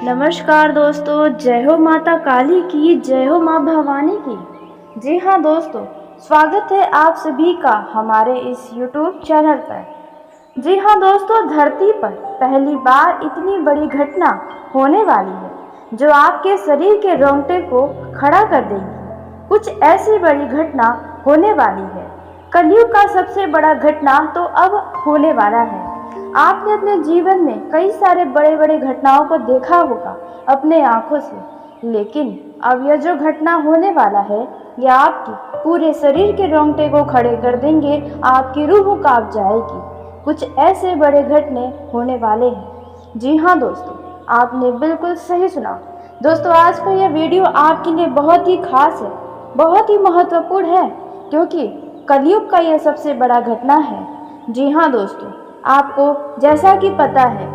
नमस्कार दोस्तों, जय हो माता काली की, जय हो माँ भवानी की। जी हाँ दोस्तों, स्वागत है आप सभी का हमारे इस YouTube चैनल पर। जी हाँ दोस्तों, धरती पर पहली बार इतनी बड़ी घटना होने वाली है जो आपके शरीर के रोंगटे को खड़ा कर देगी। कुछ ऐसी बड़ी घटना होने वाली है। कलयुग का सबसे बड़ा घटना तो अब होने वाला है। आपने अपने जीवन में कई सारे बड़े बड़े घटनाओं को देखा होगा अपने आंखों से, लेकिन अब यह जो घटना होने वाला है यह आपके पूरे शरीर के रोंगटे को खड़े कर देंगे, आपकी रूह कांप जाएगी। कुछ ऐसे बड़े घटने होने वाले हैं। जी हाँ दोस्तों, आपने बिल्कुल सही सुना। दोस्तों, आज का यह वीडियो आपके लिए बहुत ही खास है, बहुत ही महत्वपूर्ण है, क्योंकि कलयुग का यह सबसे बड़ा घटना है। जी हाँ दोस्तों, आपको जैसा कि पता है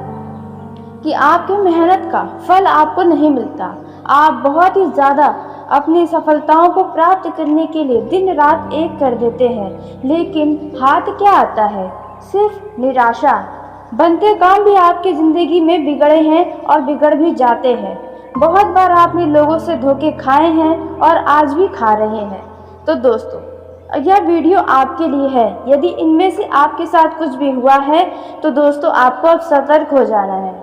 कि आपकी मेहनत का फल आपको नहीं मिलता। आप बहुत ही ज़्यादा अपनी सफलताओं को प्राप्त करने के लिए दिन रात एक कर देते हैं, लेकिन हाथ क्या आता है? सिर्फ निराशा। बनते काम भी आपकी ज़िंदगी में बिगड़े हैं और बिगड़ भी जाते हैं। बहुत बार आपने लोगों से धोखे खाए हैं और आज भी खा रहे हैं। तो दोस्तों, यह वीडियो आपके लिए है। यदि इनमें से आपके साथ कुछ भी हुआ है तो दोस्तों आपको अब सतर्क हो जाना है,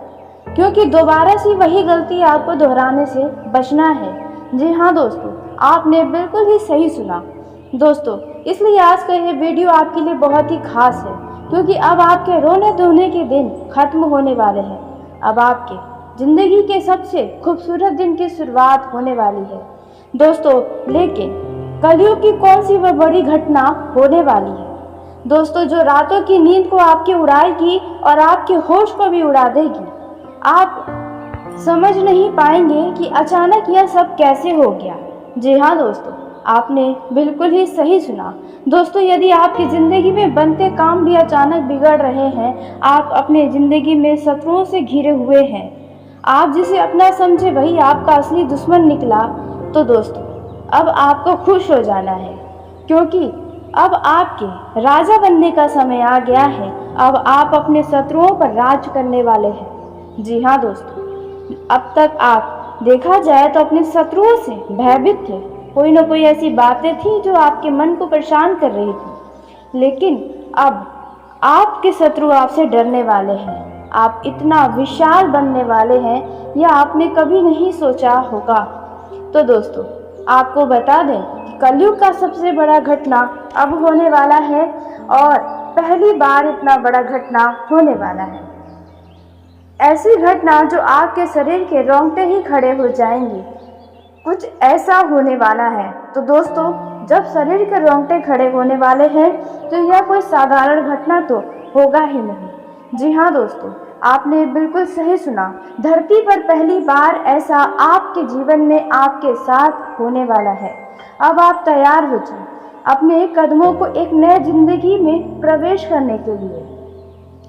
क्योंकि दोबारा से वही गलती आपको दोहराने से बचना है। जी हाँ दोस्तों, आपने बिल्कुल ही सही सुना। दोस्तों, इसलिए आज का यह वीडियो आपके लिए बहुत ही खास है, क्योंकि अब आपके रोने धोने के दिन खत्म होने वाले हैं। अब आपके जिंदगी के सबसे खूबसूरत दिन की शुरुआत होने वाली है दोस्तों। लेकिन कलयुग की कौन सी वह बड़ी घटना होने वाली है दोस्तों, जो रातों की नींद को आपकी उड़ाएगी और आपके होश को भी उड़ा देगी। आप समझ नहीं पाएंगे कि अचानक यह सब कैसे हो गया। जी हाँ दोस्तों, आपने बिल्कुल ही सही सुना। दोस्तों, यदि आपकी ज़िंदगी में बनते काम भी अचानक बिगड़ रहे हैं, आप अपने ज़िंदगी में शत्रुओं से घिरे हुए हैं, आप जिसे अपना समझे वही आपका असली दुश्मन निकला, तो दोस्तों अब आपको खुश हो जाना है, क्योंकि अब आपके राजा बनने का समय आ गया है। अब आप अपने शत्रुओं पर राज करने वाले हैं। जी हाँ दोस्तों, अब तक आप देखा जाए तो अपने शत्रुओं से भयभीत थे। कोई ना कोई ऐसी बातें थी जो आपके मन को परेशान कर रही थी, लेकिन अब आपके शत्रु आपसे डरने वाले हैं। आप इतना विशाल बनने वाले हैं, यह आपने कभी नहीं सोचा होगा। तो दोस्तों, आपको बता दें कि कलयुग का सबसे बड़ा घटना अब होने वाला है, और पहली बार इतना बड़ा घटना होने वाला है। ऐसी घटना जो आपके शरीर के रोंगटे ही खड़े हो जाएंगे। कुछ ऐसा होने वाला है। तो दोस्तों, जब शरीर के रोंगटे खड़े होने वाले हैं तो यह कोई साधारण घटना तो होगा ही नहीं। जी हाँ दोस्तों, आपने बिल्कुल सही सुना। धरती पर पहली बार ऐसा आपके जीवन में आपके साथ होने वाला है। अब आप तैयार हो जाएं अपने कदमों को एक नए जिंदगी में प्रवेश करने के लिए।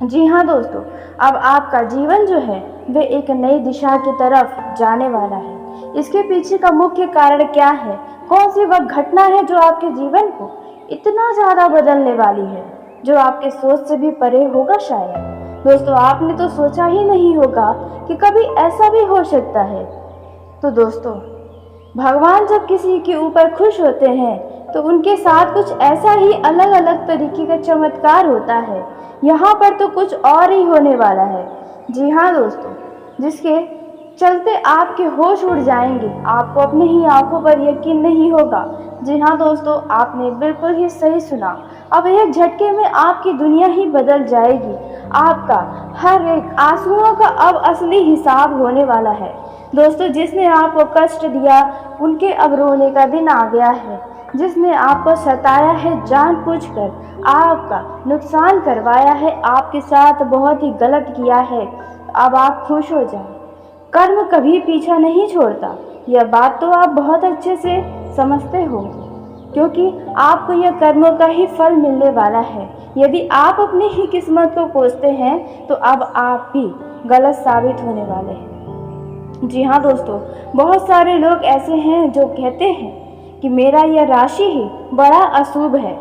जी हाँ दोस्तों, अब आपका जीवन जो है वे एक नई दिशा की तरफ जाने वाला है। इसके पीछे का मुख्य कारण क्या है? कौन सी वह घटना है जो आपके जीवन को इतना ज़्यादा बदलने वाली है, जो आपके सोच से भी परे होगा शायद। दोस्तों, आपने तो सोचा ही नहीं होगा कि कभी ऐसा भी हो सकता है। तो दोस्तों, भगवान जब किसी के ऊपर खुश होते हैं तो उनके साथ कुछ ऐसा ही अलग अलग तरीके का चमत्कार होता है। यहाँ पर तो कुछ और ही होने वाला है। जी हाँ दोस्तों, जिसके चलते आपके होश उड़ जाएंगे, आपको अपने ही आंखों पर यकीन नहीं होगा। जी हाँ दोस्तों, आपने बिल्कुल ही सही सुना। अब एक झटके में आपकी दुनिया ही बदल जाएगी। आपका हर एक आंसुओं का अब असली हिसाब होने वाला है। दोस्तों, जिसने आपको कष्ट दिया उनके अब रोने का दिन आ गया है। जिसने आपको सताया है, जानबूझकर आपका नुकसान करवाया है, आपके साथ बहुत ही गलत किया है, अब आप खुश हो जाएं। कर्म कभी पीछा नहीं छोड़ता, यह बात तो आप बहुत अच्छे से समझते होंगे, क्योंकि आपको यह कर्मों का ही फल मिलने वाला है। यदि आप अपनी ही किस्मत को कोसते हैं तो अब आप भी गलत साबित होने वाले हैं। जी हाँ दोस्तों, बहुत सारे लोग ऐसे हैं जो कहते हैं कि मेरा यह राशि ही बड़ा अशुभ है,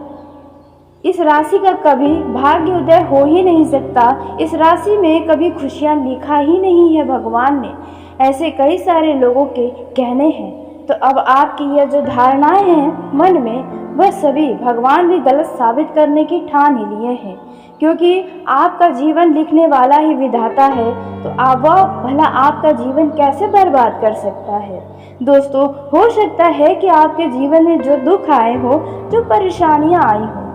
इस राशि का कभी भाग्य उदय हो ही नहीं सकता, इस राशि में कभी खुशियाँ लिखा ही नहीं है भगवान ने। ऐसे कई सारे लोगों के कहने हैं। तो अब आपकी यह जो धारणाएं हैं मन में, वह सभी भगवान भी गलत साबित करने की ठान ही लिए हैं, क्योंकि आपका जीवन लिखने वाला ही विधाता है। तो वह भला आपका जीवन कैसे बर्बाद कर सकता है। दोस्तों, हो सकता है कि आपके जीवन में जो दुख आए हो, जो परेशानियां आई हो,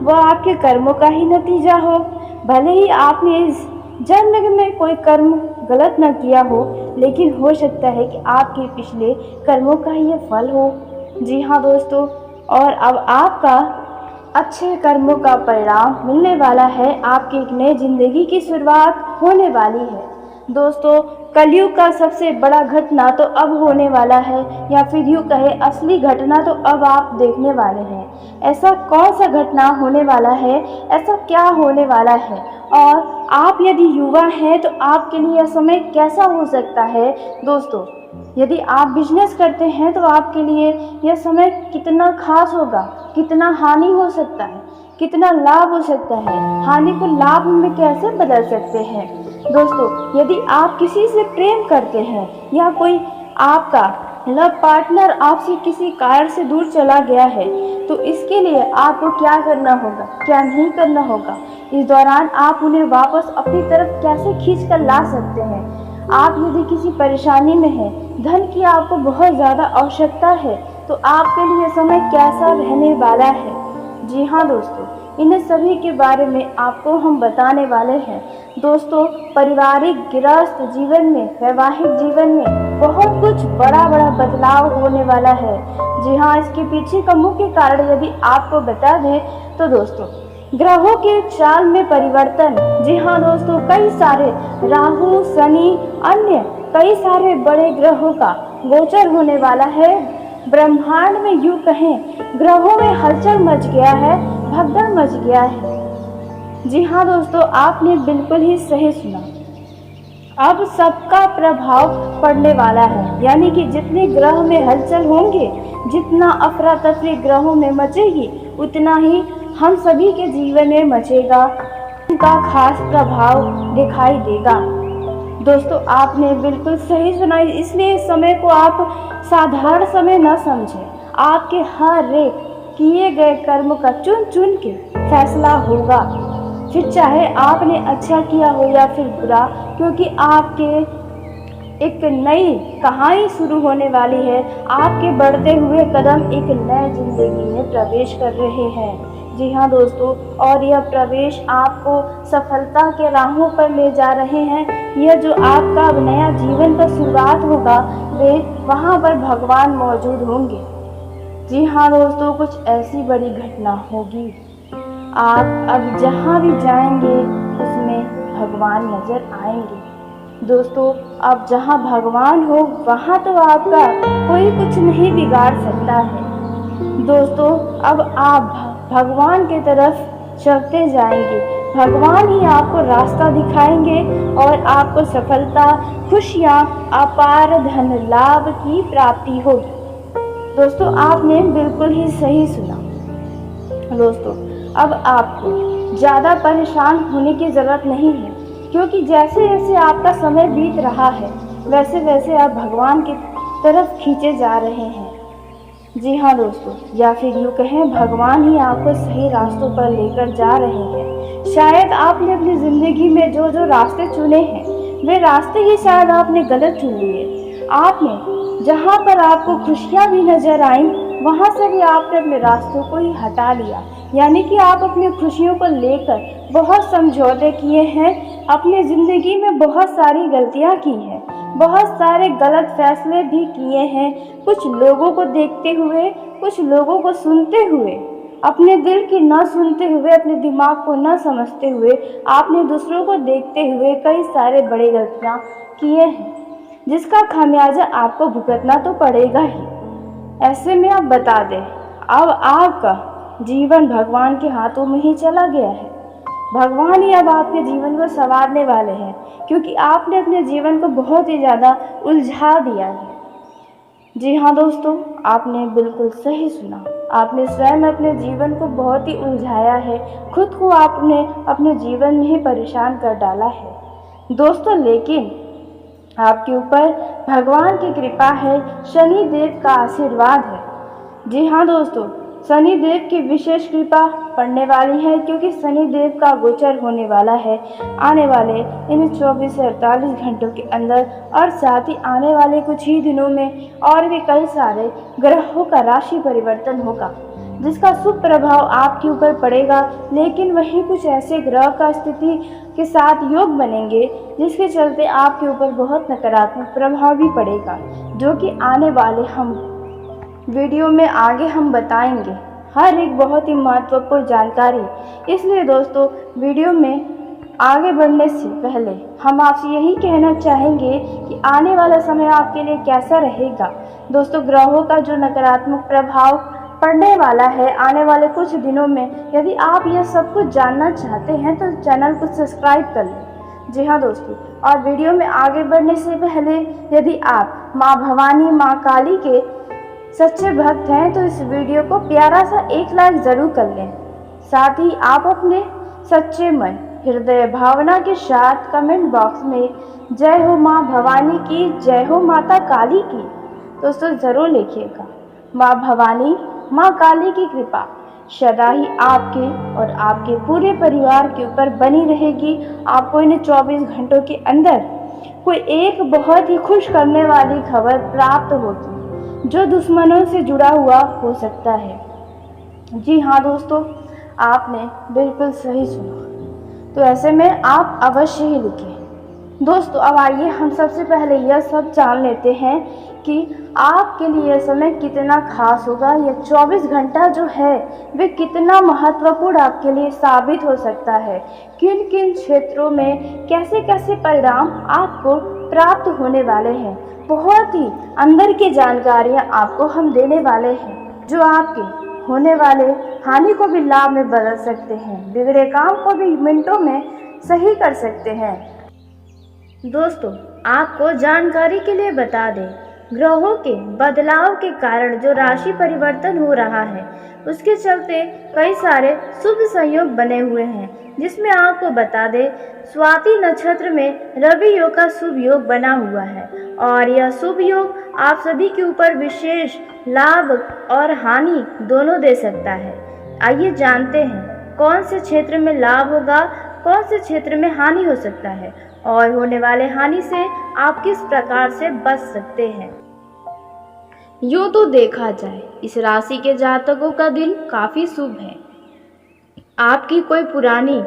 वह आपके कर्मों का ही नतीजा हो। भले ही आपने इस जन्म में कोई कर्म गलत न किया हो, लेकिन हो सकता है कि आपके पिछले कर्मों का ही यह फल हो। जी हाँ दोस्तों, और अब आपका अच्छे कर्मों का परिणाम मिलने वाला है। आपकी एक नई जिंदगी की शुरुआत होने वाली है। दोस्तों, कलयुग का सबसे बड़ा घटना तो अब होने वाला है, या फिर यूँ कहे असली घटना तो अब आप देखने वाले हैं। ऐसा कौन सा घटना होने वाला है, ऐसा क्या होने वाला है, और आप यदि युवा हैं तो आपके लिए यह समय कैसा हो सकता है। दोस्तों, यदि आप बिजनेस करते हैं तो आपके लिए यह समय कितना खास होगा, कितना हानि हो सकता है, कितना लाभ हो सकता है, हानि को लाभ में कैसे बदल सकते हैं। दोस्तों, यदि आप किसी से प्रेम करते हैं या कोई आपका लव पार्टनर आपसे किसी कारण से दूर चला गया है, तो इसके लिए आपको क्या करना होगा, क्या नहीं करना होगा। इस दौरान आप उन्हें वापस अपनी तरफ कैसे खींच कर ला सकते हैं। आप यदि किसी परेशानी में हैं, धन की आपको बहुत ज़्यादा आवश्यकता है, तो आपके लिए समय कैसा रहने वाला है। जी हाँ दोस्तों, इन सभी के बारे में आपको हम बताने वाले हैं। दोस्तों, पारिवारिक गृहस्थ जीवन में, वैवाहिक जीवन में बहुत कुछ बड़ा बदलाव होने वाला है। जी हाँ, इसके पीछे का मुख्य कारण यदि आपको बता दें तो दोस्तों, ग्रहों के चाल में परिवर्तन। जी हाँ दोस्तों, कई सारे राहु, शनि, अन्य कई सारे बड़े ग्रहों का गोचर होने वाला है। ब्रह्मांड में यूं कहें, ग्रहों में हलचल मच गया है, भगदड़ मच गया है। जी हाँ दोस्तों, आपने बिल्कुल ही सही सुना। अब सबका प्रभाव पड़ने वाला है, यानी कि जितने ग्रह में हलचल होंगे, जितना अफरा तफरी ग्रहों में मचेगी, उतना ही हम सभी के जीवन में मचेगा, उनका खास प्रभाव दिखाई देगा। दोस्तों, आपने बिल्कुल सही सुना, इसलिए इस समय को आप साधारण समय न समझें। आपके हर एक किए गए कर्म का चुन चुन के फैसला होगा, फिर चाहे आपने अच्छा किया हो या फिर बुरा, क्योंकि आपके एक नई कहानी शुरू होने वाली है। आपके बढ़ते हुए कदम एक नए जिंदगी में प्रवेश कर रहे हैं। जी हाँ दोस्तों, और यह प्रवेश आपको सफलता के राहों पर ले जा रहे हैं। यह जो आपका अब नया जीवन का शुरुआत होगा, वे वहाँ पर भगवान मौजूद होंगे। जी हाँ दोस्तों, कुछ ऐसी बड़ी घटना होगी। आप अब जहाँ भी जाएंगे उसमें भगवान नजर आएंगे। दोस्तों, अब जहाँ भगवान हो वहाँ तो आपका कोई कुछ नहीं बिगाड़ सकता है। दोस्तों, अब आप भगवान की तरफ चलते जाएंगे, भगवान ही आपको रास्ता दिखाएंगे और आपको सफलता, खुशियाँ, अपार धन लाभ की प्राप्ति होगी। दोस्तों, आपने बिल्कुल ही सही सुना। दोस्तों, अब आपको ज़्यादा परेशान होने की ज़रूरत नहीं है, क्योंकि जैसे जैसे आपका समय बीत रहा है, वैसे वैसे आप भगवान की तरफ खींचे जा रहे हैं। जी हाँ दोस्तों, या फिर यूँ कहें, भगवान ही आपको सही रास्तों पर लेकर जा रहे हैं। शायद आपने अपनी ज़िंदगी में जो जो रास्ते चुने हैं, वे रास्ते ही शायद आपने गलत चुन लिए। आपने जहाँ पर आपको खुशियाँ भी नजर आईं, वहाँ से भी आपने अपने रास्तों को ही हटा लिया, यानी कि आप अपनी खुशियों को लेकर बहुत समझौते किए हैं, अपनी ज़िंदगी में बहुत सारी गलतियाँ की हैं, बहुत सारे गलत फैसले भी किए हैं। कुछ लोगों को देखते हुए, कुछ लोगों को सुनते हुए, अपने दिल की न सुनते हुए, अपने दिमाग को न समझते हुए, आपने दूसरों को देखते हुए कई सारे बड़े गलतियाँ किए हैं, जिसका खामियाजा आपको भुगतना तो पड़ेगा ही। ऐसे में आप बता दें, अब आपका जीवन भगवान के हाथों में ही चला गया है। भगवान ही अब आपके जीवन को संवारने वाले हैं, क्योंकि आपने अपने जीवन को बहुत ही ज़्यादा उलझा दिया है। जी हाँ दोस्तों, आपने बिल्कुल सही सुना। आपने स्वयं अपने जीवन को बहुत ही उलझाया है, खुद को आपने अपने जीवन में ही परेशान कर डाला है। दोस्तों, लेकिन आपके ऊपर भगवान की कृपा है, शनि देव का आशीर्वाद है। जी हाँ दोस्तों, शनि देव की विशेष कृपा पड़ने वाली है, क्योंकि शनि देव का गोचर होने वाला है आने वाले इन 24 से 48 घंटों के अंदर, और साथ ही आने वाले कुछ ही दिनों में और भी कई सारे ग्रहों का राशि परिवर्तन होगा, जिसका शुभ प्रभाव आपके ऊपर पड़ेगा। लेकिन वहीं कुछ ऐसे ग्रह का स्थिति के साथ योग बनेंगे जिसके चलते आपके ऊपर बहुत नकारात्मक प्रभाव भी पड़ेगा, जो कि आने वाले हम वीडियो में आगे हम बताएंगे हर एक बहुत ही महत्वपूर्ण जानकारी। इसलिए दोस्तों, वीडियो में आगे बढ़ने से पहले हम आपसे यही कहना चाहेंगे कि आने वाला समय आपके लिए कैसा रहेगा। दोस्तों, ग्रहों का जो नकारात्मक प्रभाव पड़ने वाला है आने वाले कुछ दिनों में, यदि आप यह सब कुछ जानना चाहते हैं तो चैनल को सब्सक्राइब कर लें। जी हाँ दोस्तों, और वीडियो में आगे बढ़ने से पहले यदि आप माँ भवानी, माँ काली के सच्चे भक्त हैं तो इस वीडियो को प्यारा सा एक लाइक ज़रूर कर लें। साथ ही आप अपने सच्चे मन, हृदय भावना के साथ कमेंट बॉक्स में जय हो माँ भवानी की, जय हो माता काली की दोस्तों ज़रूर लिखिएगा। माँ भवानी, माँ काली की कृपा सदा ही आपके और आपके पूरे परिवार के ऊपर बनी रहेगी। आपको इन 24 घंटों के अंदर कोई एक बहुत ही खुश करने वाली खबर प्राप्त होगी, जो दुश्मनों से जुड़ा हुआ हो सकता है। जी हाँ दोस्तों, आपने बिल्कुल सही सुना, तो ऐसे में आप अवश्य ही लिखें। दोस्तों, अब आइए हम सबसे पहले यह सब जान लेते हैं कि आपके लिए यह समय कितना खास होगा। यह 24 घंटा जो है वे कितना महत्वपूर्ण आपके लिए साबित हो सकता है। किन किन क्षेत्रों में कैसे कैसे परिणाम आपको प्राप्त होने वाले हैं, बहुत ही अंदर की जानकारियां आपको हम देने वाले हैं, जो आपके होने वाले हानि को भी लाभ में बदल सकते हैं, बिगड़े काम को भी मिनटों में सही कर सकते हैं। दोस्तों, आपको जानकारी के लिए बता दें, ग्रहों के बदलाव के कारण जो राशि परिवर्तन हो रहा है उसके चलते कई सारे शुभ संयोग बने हुए हैं, जिसमें आपको बता दें स्वाति नक्षत्र में रवि योग का शुभ योग बना हुआ है, और यह शुभ योग आप सभी के ऊपर विशेष लाभ और हानि दोनों दे सकता है। आइए जानते हैं कौन से क्षेत्र में लाभ होगा, कौन से क्षेत्र में हानि हो सकता है, और होने वाले हानि से आप किस प्रकार से बच सकते हैं। यूँ तो देखा जाए इस राशि के जातकों का दिन काफी शुभ है। आपकी कोई पुरानी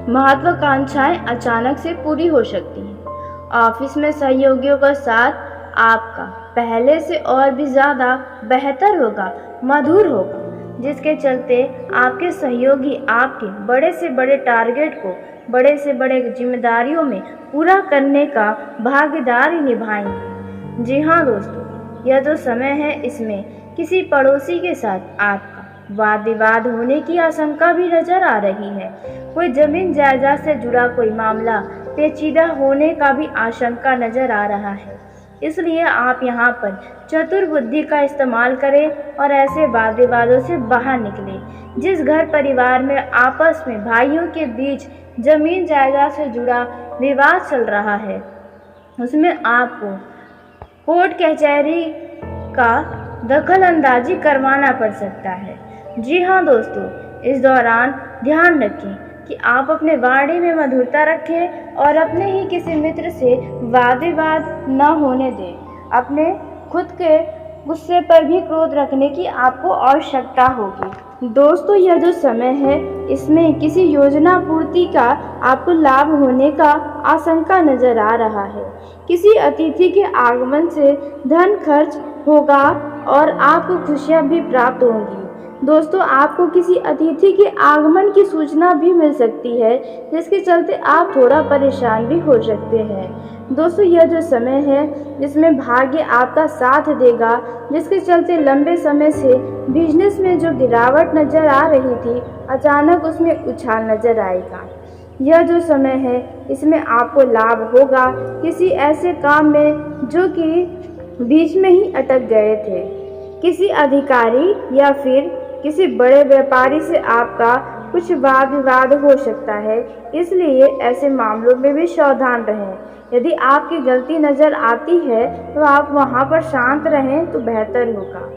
महत्वाकांक्षाएं अचानक से पूरी हो सकती हैं। ऑफिस में सहयोगियों का साथ आपका पहले से और भी ज़्यादा बेहतर होगा, मधुर होगा, जिसके चलते आपके सहयोगी आपके बड़े से बड़े टारगेट को बड़े से बड़े जिम्मेदारियों में पूरा करने का भागीदारी निभाएंगे। जी हाँ दोस्तों, यह जो समय है इसमें किसी पड़ोसी के साथ आपका वाद विवाद होने की आशंका भी नजर आ रही है। कोई जमीन जायदाद से जुड़ा कोई मामला पेचीदा होने का भी आशंका नजर आ रहा है। इसलिए आप यहाँ पर चतुर बुद्धि का इस्तेमाल करें और ऐसे वाद विवादों से बाहर निकलें। जिस घर परिवार में आपस में भाइयों के बीच जमीन जायदाद से जुड़ा विवाद चल रहा है, उसमें आपको कोर्ट कचहरी का दखल अंदाजी करवाना पड़ सकता है। जी हाँ दोस्तों, इस दौरान ध्यान रखें कि आप अपने वाणी में मधुरता रखें और अपने ही किसी मित्र से वाद विवाद न होने दें। अपने खुद के गुस्से पर भी क्रोध रखने की आपको आवश्यकता होगी। दोस्तों, यह जो समय है इसमें किसी योजना पूर्ति का आपको लाभ होने का आशंका नजर आ रहा है। किसी अतिथि के आगमन से धन खर्च होगा और आपको खुशियां भी प्राप्त होंगी। दोस्तों, आपको किसी अतिथि के आगमन की सूचना भी मिल सकती है, जिसके चलते आप थोड़ा परेशान भी हो सकते हैं। दोस्तों, यह जो समय है इसमें भाग्य आपका साथ देगा, जिसके चलते लंबे समय से बिजनेस में जो गिरावट नजर आ रही थी अचानक उसमें उछाल नजर आएगा। यह जो समय है इसमें आपको लाभ होगा किसी ऐसे काम में जो कि बीच में ही अटक गए थे। किसी अधिकारी या फिर किसी बड़े व्यापारी से आपका कुछ वाद विवाद हो सकता है, इसलिए ऐसे मामलों में भी सावधान रहें। यदि आपकी गलती नज़र आती है तो आप वहां पर शांत रहें तो बेहतर होगा।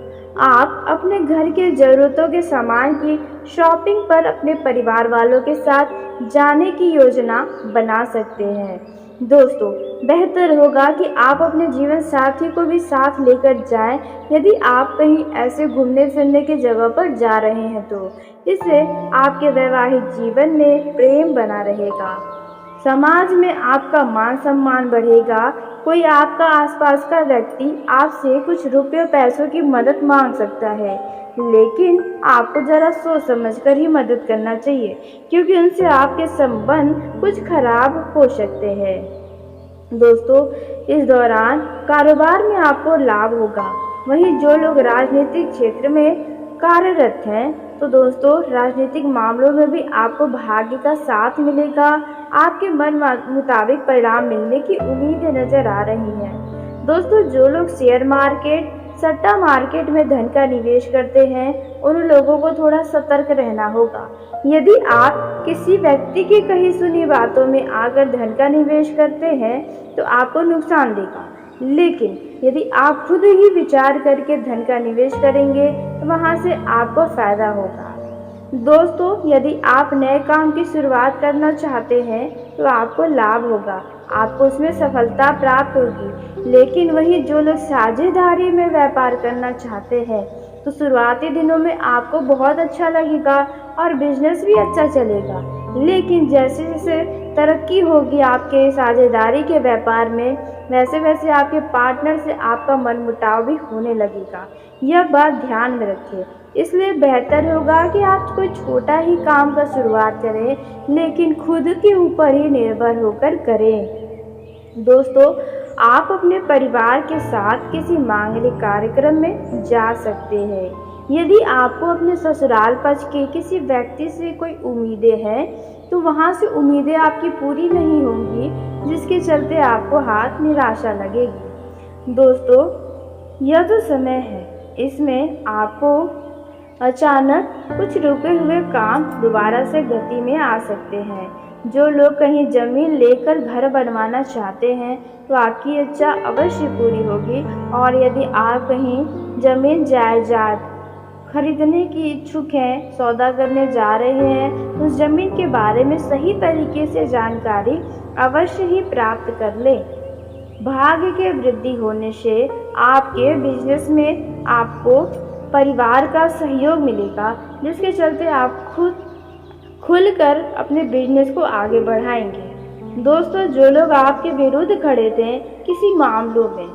आप अपने घर के ज़रूरतों के सामान की शॉपिंग पर अपने परिवार वालों के साथ जाने की योजना बना सकते हैं। दोस्तों, बेहतर होगा कि आप अपने जीवन साथी को भी साथ लेकर जाएं यदि आप कहीं ऐसे घूमने फिरने की जगह पर जा रहे हैं तो इससे आपके वैवाहिक जीवन में प्रेम बना रहेगा। समाज में आपका मान सम्मान बढ़ेगा। कोई आपका आसपास का व्यक्ति आपसे कुछ रुपये पैसों की मदद मांग सकता है, लेकिन आपको ज़रा सोच समझ कर ही मदद करना चाहिए, क्योंकि उनसे आपके संबंध कुछ खराब हो सकते हैं। दोस्तों, इस दौरान कारोबार में आपको लाभ होगा। वहीं जो लोग राजनीतिक क्षेत्र में कार्यरत हैं तो दोस्तों, राजनीतिक मामलों में भी आपको भाग्य का साथ मिलेगा। आपके मन मुताबिक परिणाम मिलने की उम्मीदें नजर आ रही हैं। दोस्तों, जो लोग शेयर मार्केट, सट्टा मार्केट में धन का निवेश करते हैं उन लोगों को थोड़ा सतर्क रहना होगा। यदि आप किसी व्यक्ति की कही सुनी बातों में आकर धन का निवेश करते हैं तो आपको नुकसान देगा, लेकिन यदि आप खुद ही विचार करके धन का निवेश करेंगे तो वहां से आपको फायदा होगा। दोस्तों, यदि आप नए काम की शुरुआत करना चाहते हैं तो आपको लाभ होगा, आपको उसमें सफलता प्राप्त होगी। लेकिन वहीं जो लोग साझेदारी में व्यापार करना चाहते हैं तो शुरुआती दिनों में आपको बहुत अच्छा लगेगा और बिजनेस भी अच्छा चलेगा, लेकिन जैसे जैसे तरक्की होगी आपके साझेदारी के व्यापार में वैसे वैसे आपके पार्टनर से आपका मनमुटाव भी होने लगेगा। यह बात ध्यान में रखिए। इसलिए बेहतर होगा कि आप कोई छोटा ही काम का शुरुआत करें, लेकिन खुद के ऊपर ही निर्भर होकर करें। दोस्तों, आप अपने परिवार के साथ किसी मांगलिक कार्यक्रम में जा सकते हैं। यदि आपको अपने ससुराल पक्ष के किसी व्यक्ति से कोई उम्मीदें हैं तो वहां से उम्मीदें आपकी पूरी नहीं होंगी, जिसके चलते आपको हाथ निराशा लगेगी। दोस्तों, यह जो समय है इसमें आपको अचानक कुछ रुके हुए काम दोबारा से गति में आ सकते हैं। जो लोग कहीं जमीन लेकर घर बनवाना चाहते हैं तो आपकी इच्छा अवश्य पूरी होगी, और यदि आप कहीं जमीन जायदाद खरीदने की इच्छुक हैं, सौदा करने जा रहे हैं तो उस जमीन के बारे में सही तरीके से जानकारी अवश्य ही प्राप्त कर लें। भाग्य के वृद्धि होने से आपके बिजनेस में आपको परिवार का सहयोग मिलेगा, जिसके चलते आप खुलकर अपने बिजनेस को आगे बढ़ाएंगे। दोस्तों, जो लोग आपके विरुद्ध खड़े थे किसी मामलों में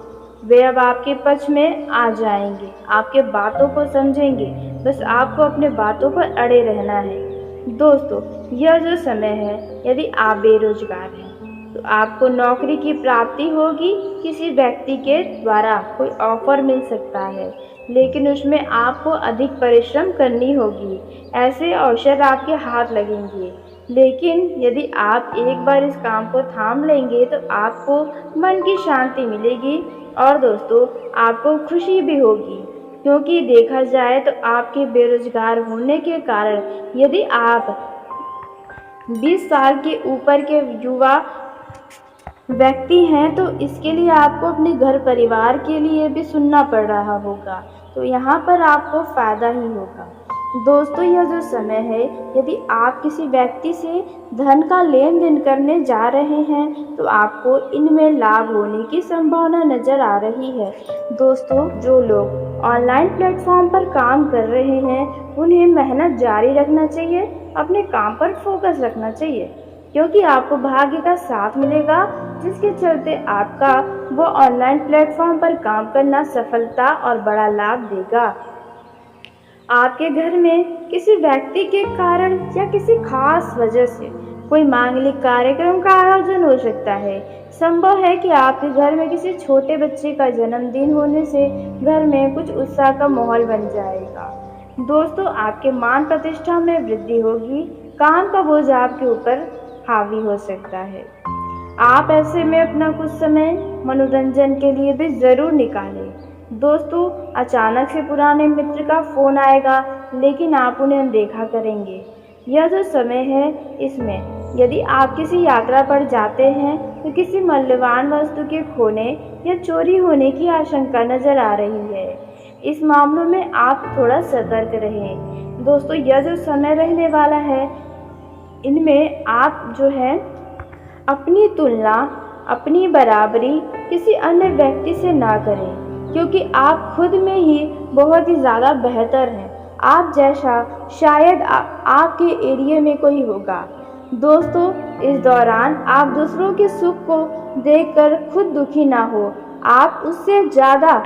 वे अब आपके पक्ष में आ जाएंगे, आपके बातों को समझेंगे। बस आपको अपने बातों पर अड़े रहना है। दोस्तों, यह जो समय है यदि आप बेरोजगार हैं तो आपको नौकरी की प्राप्ति होगी। किसी व्यक्ति के द्वारा कोई ऑफर मिल सकता है, लेकिन उसमें आपको अधिक परिश्रम करनी होगी। ऐसे अवसर आपके हाथ लगेंगे, लेकिन यदि आप एक बार इस काम को थाम लेंगे तो आपको मन की शांति मिलेगी और दोस्तों आपको खुशी भी होगी, क्योंकि देखा जाए तो आपके बेरोजगार होने के कारण यदि आप 20 साल के ऊपर के युवा व्यक्ति हैं तो इसके लिए आपको अपने घर परिवार के लिए भी सुनना पड़ रहा होगा, तो यहाँ पर आपको फ़ायदा ही होगा। दोस्तों, यह जो समय है यदि आप किसी व्यक्ति से धन का लेन देन करने जा रहे हैं तो आपको इनमें लाभ होने की संभावना नज़र आ रही है। दोस्तों, जो लोग ऑनलाइन प्लेटफॉर्म पर काम कर रहे हैं उन्हें मेहनत जारी रखना चाहिए, अपने काम पर फोकस रखना चाहिए, क्योंकि आपको भाग्य का साथ मिलेगा, जिसके चलते आपका वो ऑनलाइन प्लेटफॉर्म पर काम करना सफलता और बड़ा लाभ देगा। आपके घर में किसी व्यक्ति के कारण या किसी खास वजह से कोई मांगलिक कार्यक्रम का आयोजन हो सकता है। संभव है कि आपके घर में किसी छोटे बच्चे का जन्मदिन होने से घर में कुछ उत्साह का माहौल बन जाएगा। दोस्तों, आपके मान प्रतिष्ठा में वृद्धि होगी, काम का बोझ आपके ऊपर हावी हो सकता है। आप ऐसे में अपना कुछ समय मनोरंजन के लिए भी ज़रूर निकालें। दोस्तों, अचानक से पुराने मित्र का फ़ोन आएगा, लेकिन आप उन्हें अनदेखा करेंगे। यह जो समय है इसमें यदि आप किसी यात्रा पर जाते हैं तो किसी मूल्यवान वस्तु के खोने या चोरी होने की आशंका नजर आ रही है। इस मामलों में आप थोड़ा सतर्क रहें। दोस्तों, यह जो समय रहने वाला है इनमें आप जो है अपनी तुलना, अपनी बराबरी किसी अन्य व्यक्ति से ना करें, क्योंकि आप खुद में ही बहुत ही ज़्यादा बेहतर हैं। आप जैसा शायद आपके एरिया में कोई होगा। दोस्तों, इस दौरान आप दूसरों के सुख को देखकर खुद दुखी ना हो, आप उससे ज़्यादा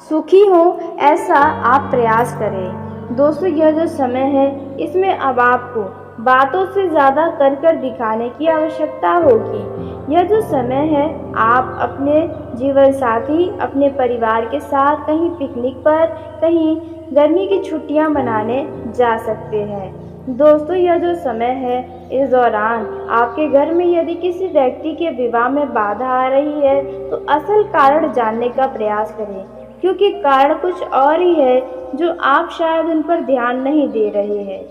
सुखी हो ऐसा आप प्रयास करें। दोस्तों, यह जो समय है इसमें अब आपको बातों से ज़्यादा कर कर दिखाने की आवश्यकता होगी। यह जो समय है आप अपने जीवन साथी, अपने परिवार के साथ कहीं पिकनिक पर, कहीं गर्मी की छुट्टियां मनाने जा सकते हैं। दोस्तों, यह जो समय है इस दौरान आपके घर में यदि किसी व्यक्ति के विवाह में बाधा आ रही है तो असल कारण जानने का प्रयास करें, क्योंकि कारण कुछ और ही है जो आप शायद उन पर ध्यान नहीं दे रहे हैं।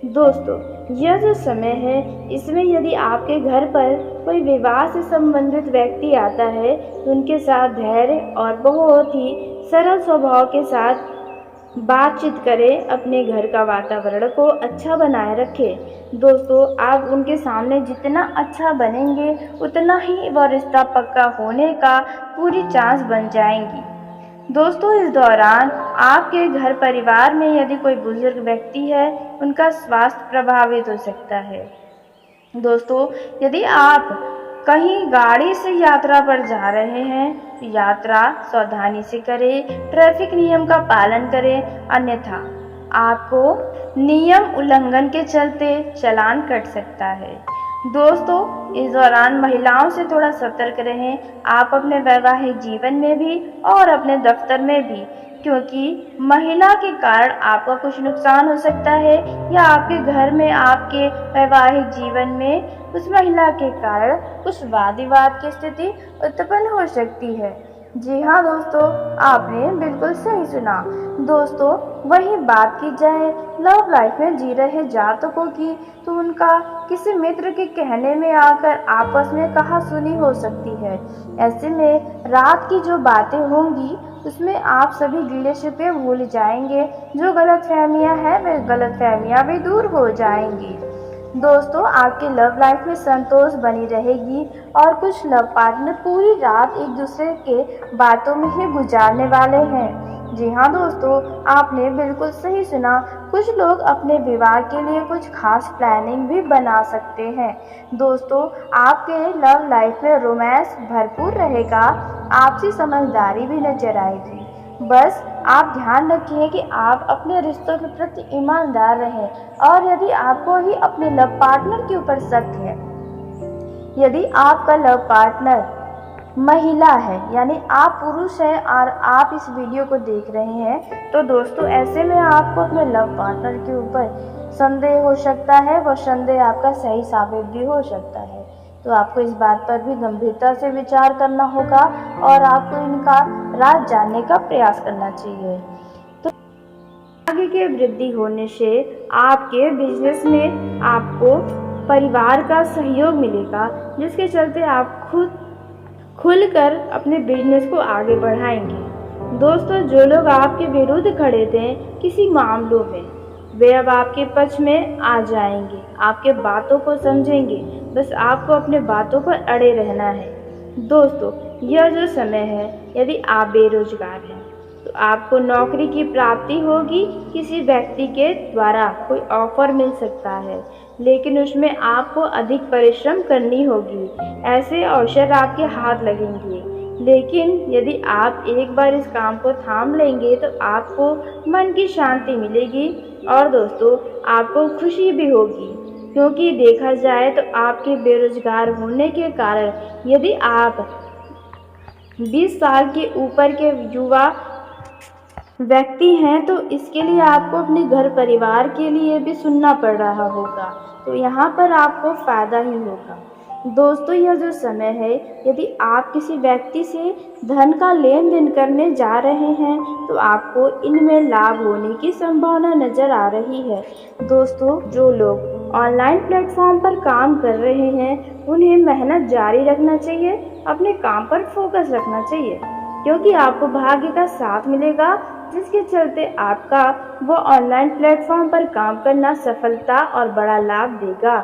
दोस्तों, यह जो समय है इसमें यदि आपके घर पर कोई विवाह से संबंधित व्यक्ति आता है तो उनके साथ धैर्य और बहुत ही सरल स्वभाव के साथ बातचीत करें, अपने घर का वातावरण को अच्छा बनाए रखें। दोस्तों, आप उनके सामने जितना अच्छा बनेंगे उतना ही वह रिश्ता पक्का होने का पूरी चांस बन जाएंगी। दोस्तों, इस दौरान आपके घर परिवार में यदि कोई बुजुर्ग व्यक्ति है उनका स्वास्थ्य प्रभावित हो सकता है। दोस्तों, यदि आप कहीं गाड़ी से यात्रा पर जा रहे हैं तो यात्रा सावधानी से करें, ट्रैफिक नियम का पालन करें, अन्यथा आपको नियम उल्लंघन के चलते चालान कट सकता है। दोस्तों, इस दौरान महिलाओं से थोड़ा सतर्क रहें, आप अपने वैवाहिक जीवन में भी और अपने दफ्तर में भी, क्योंकि महिला के कारण आपका कुछ नुकसान हो सकता है या आपके घर में, आपके वैवाहिक जीवन में उस महिला के कारण कुछ वाद विवाद की स्थिति उत्पन्न हो सकती है। जी हाँ दोस्तों, आपने बिल्कुल सही सुना। दोस्तों, वही बात की जाए लव लाइफ में जी रहे जातकों की तो उनका किसी मित्र के कहने में आकर आपस में कहासुनी हो सकती है। ऐसे में रात की जो बातें होंगी उसमें आप सभी गिले शिकवे भूल जाएंगे। जो गलतफहमियां हैं वे गलतफहमियां भी दूर हो जाएंगी। दोस्तों, आपकी लव लाइफ में संतोष बनी रहेगी और कुछ लव पार्टनर पूरी रात एक दूसरे के बातों में ही गुजारने वाले हैं। जी हाँ दोस्तों, आपने बिल्कुल सही सुना। कुछ लोग अपने विवाह के लिए कुछ खास प्लानिंग भी बना सकते हैं। दोस्तों, आपके लव लाइफ में रोमांस भरपूर रहेगा, आपसी समझदारी भी नजर आएगी। बस आप ध्यान रखिए कि आप अपने रिश्तों के प्रति ईमानदार रहें और यदि आपको ही अपने लव पार्टनर के ऊपर शक है, यदि आपका लव पार्टनर महिला है यानी आप पुरुष हैं और आप इस वीडियो को देख रहे हैं तो दोस्तों ऐसे में आपको अपने लव पार्टनर के ऊपर संदेह हो सकता है, वह संदेह आपका सही साबित भी हो सकता है। तो आपको इस बात पर भी गंभीरता से विचार करना होगा और आपको इनका राज जानने का प्रयास करना चाहिए। तो आगे की वृद्धि होने से आपके बिजनेस में आपको परिवार का सहयोग मिलेगा, जिसके चलते आप खुलकर अपने बिजनेस को आगे बढ़ाएंगे। दोस्तों, जो लोग आपके विरुद्ध खड़े थे किसी मामलों में, वे अब आपके पक्ष में आ जाएंगे, आपके बातों को समझेंगे। बस आपको अपने बातों पर अड़े रहना है। दोस्तों, यह जो समय है यदि आप बेरोजगार हैं तो आपको नौकरी की प्राप्ति होगी। किसी व्यक्ति के द्वारा कोई ऑफर मिल सकता है, लेकिन उसमें आपको अधिक परिश्रम करनी होगी। ऐसे अवसर आपके हाथ लगेंगे, लेकिन यदि आप एक बार इस काम को थाम लेंगे तो आपको मन की शांति मिलेगी और दोस्तों आपको खुशी भी होगी, क्योंकि देखा जाए तो आपके बेरोजगार होने के कारण यदि आप 20 साल के ऊपर के युवा व्यक्ति हैं तो इसके लिए आपको अपने घर परिवार के लिए भी सुनना पड़ रहा होगा, तो यहाँ पर आपको फ़ायदा ही होगा। दोस्तों, यह जो समय है यदि आप किसी व्यक्ति से धन का लेन देन करने जा रहे हैं तो आपको इनमें लाभ होने की संभावना नज़र आ रही है। दोस्तों, जो लोग ऑनलाइन प्लेटफॉर्म पर काम कर रहे हैं उन्हें मेहनत जारी रखना चाहिए, अपने काम पर फोकस रखना चाहिए, क्योंकि आपको भाग्य का साथ मिलेगा जिसके चलते आपका वो ऑनलाइन प्लेटफॉर्म पर काम करना सफलता और बड़ा लाभ देगा।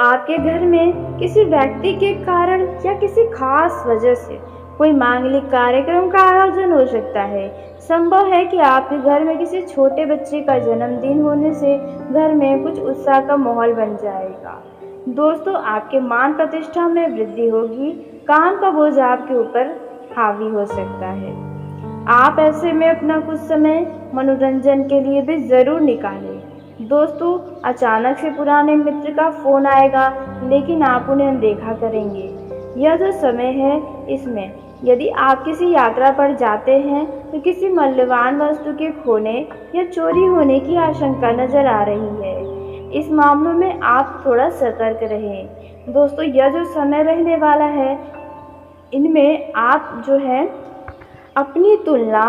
आपके घर में किसी व्यक्ति के कारण या किसी खास वजह से कोई मांगलिक कार्यक्रम का आयोजन हो सकता है। संभव है कि आपके घर में किसी छोटे बच्चे का जन्मदिन होने से घर में कुछ उत्साह का माहौल बन जाएगा। दोस्तों, आपके मान प्रतिष्ठा में वृद्धि होगी, काम का बोझ आपके ऊपर हावी हो सकता है। आप ऐसे में अपना कुछ समय मनोरंजन के लिए भी जरूर निकालें। दोस्तों, अचानक से पुराने मित्र का फोन आएगा, लेकिन आप उन्हें अनदेखा करेंगे। यह जो समय है, इसमें यदि आप किसी यात्रा पर जाते हैं तो किसी मूल्यवान वस्तु के खोने या चोरी होने की आशंका नजर आ रही है। इस मामलों में आप थोड़ा सतर्क रहें। दोस्तों, यह जो समय रहने वाला है, इनमें आप जो है अपनी तुलना,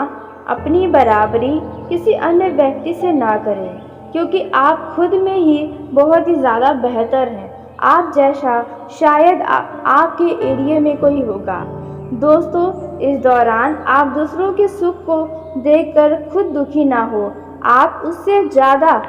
अपनी बराबरी किसी अन्य व्यक्ति से ना करें, क्योंकि आप खुद में ही बहुत ही ज़्यादा बेहतर हैं। आप जैसा शायद आपके एरिया में कोई होगा। दोस्तों, इस दौरान आप दूसरों के सुख को देखकर खुद दुखी ना हो, आप उससे ज़्यादा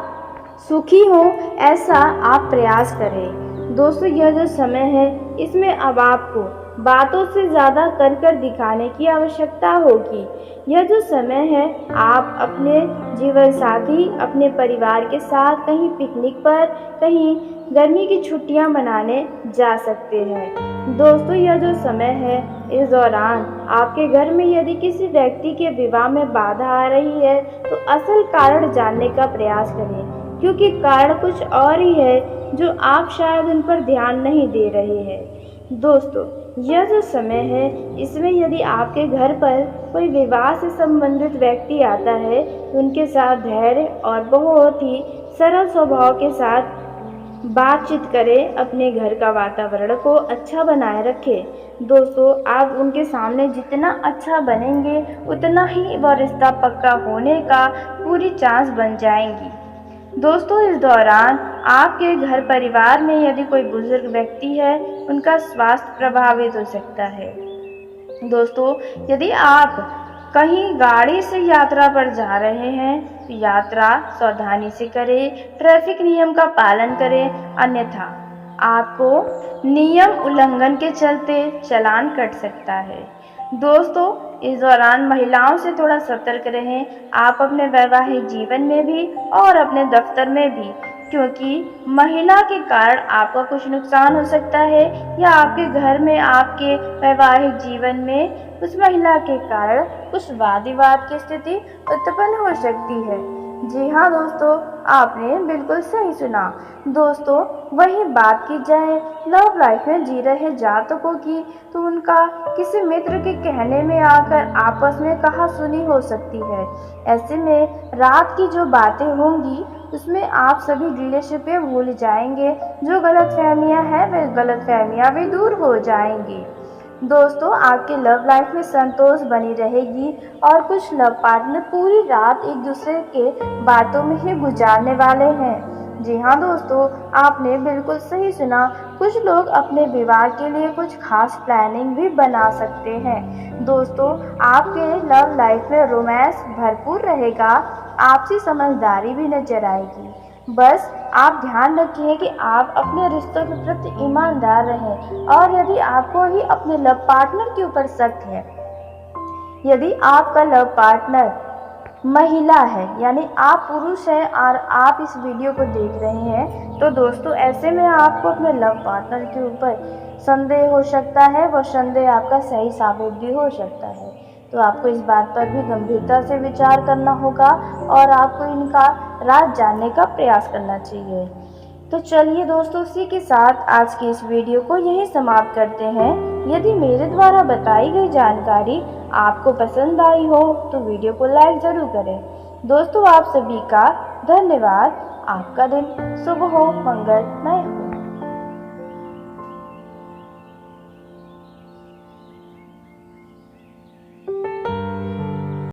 सुखी हो ऐसा आप प्रयास करें। दोस्तों, यह जो समय है, इसमें अब आपको बातों से ज़्यादा कर दिखाने की आवश्यकता होगी। यह जो समय है, आप अपने जीवन साथी, अपने परिवार के साथ कहीं पिकनिक पर, कहीं गर्मी की छुट्टियां मनाने जा सकते हैं। दोस्तों, यह जो समय है, इस दौरान आपके घर में यदि किसी व्यक्ति के विवाह में बाधा आ रही है तो असल कारण जानने का प्रयास करें, क्योंकि कारण कुछ और ही है जो आप शायद उन पर ध्यान नहीं दे रहे हैं। दोस्तों, यह जो समय है, इसमें यदि आपके घर पर कोई विवाह से संबंधित व्यक्ति आता है तो उनके साथ धैर्य और बहुत ही सरल स्वभाव के साथ बातचीत करें, अपने घर का वातावरण को अच्छा बनाए रखें। दोस्तों, आप उनके सामने जितना अच्छा बनेंगे उतना ही वह रिश्ता पक्का होने का पूरी चांस बन जाएंगी। दोस्तों, इस दौरान आपके घर परिवार में यदि कोई बुजुर्ग व्यक्ति है, उनका स्वास्थ्य प्रभावित हो सकता है। दोस्तों, यदि आप कहीं गाड़ी से यात्रा पर जा रहे हैं तो यात्रा सावधानी से करें, ट्रैफिक नियम का पालन करें, अन्यथा आपको नियम उल्लंघन के चलते चालान कट सकता है। दोस्तों, इस दौरान महिलाओं से थोड़ा सतर्क रहें, आप अपने वैवाहिक जीवन में भी और अपने दफ्तर में भी, क्योंकि महिला के कारण आपका कुछ नुकसान हो सकता है या आपके घर में, आपके वैवाहिक जीवन में उस महिला के कारण कुछ वाद विवाद की स्थिति उत्पन्न हो सकती है। जी हाँ दोस्तों, आपने बिल्कुल सही सुना। दोस्तों, वही बात की जाए लव लाइफ में जी रहे जातकों की, तो उनका किसी मित्र के कहने में आकर आपस में कहासुनी हो सकती है। ऐसे में रात की जो बातें होंगी उसमें आप सभी रिलेशनशिप भूल जाएंगे। जो गलतफहमियां हैं वे गलतफहमियां भी दूर हो जाएंगी। दोस्तों, आपके लव लाइफ में संतोष बनी रहेगी और कुछ लव पार्टनर पूरी रात एक दूसरे के बातों में ही गुजारने वाले हैं। जी हाँ दोस्तों, आपने बिल्कुल सही सुना। कुछ लोग अपने विवाह के लिए कुछ खास प्लानिंग भी बना सकते हैं। दोस्तों, आपके लव लाइफ में रोमांस भरपूर रहेगा, आपसी समझदारी भी नजर आएगी। बस आप ध्यान रखिए कि आप अपने रिश्तों के प्रति ईमानदार रहें, और यदि आपको ही अपने लव पार्टनर के ऊपर शक है, यदि आपका लव पार्टनर महिला है यानी आप पुरुष हैं और आप इस वीडियो को देख रहे हैं, तो दोस्तों ऐसे में आपको अपने लव पार्टनर के ऊपर संदेह हो सकता है। वह संदेह आपका सही साबित भी हो सकता है। तो आपको इस बात पर भी गंभीरता से विचार करना होगा और आपको इनका राज जानने का प्रयास करना चाहिए। तो चलिए दोस्तों, इसी के साथ आज की इस वीडियो को यहीं समाप्त करते हैं। यदि मेरे द्वारा बताई गई जानकारी आपको पसंद आई हो तो वीडियो को लाइक ज़रूर करें। दोस्तों, आप सभी का धन्यवाद। आपका दिन शुभ हो, मंगलमय हो।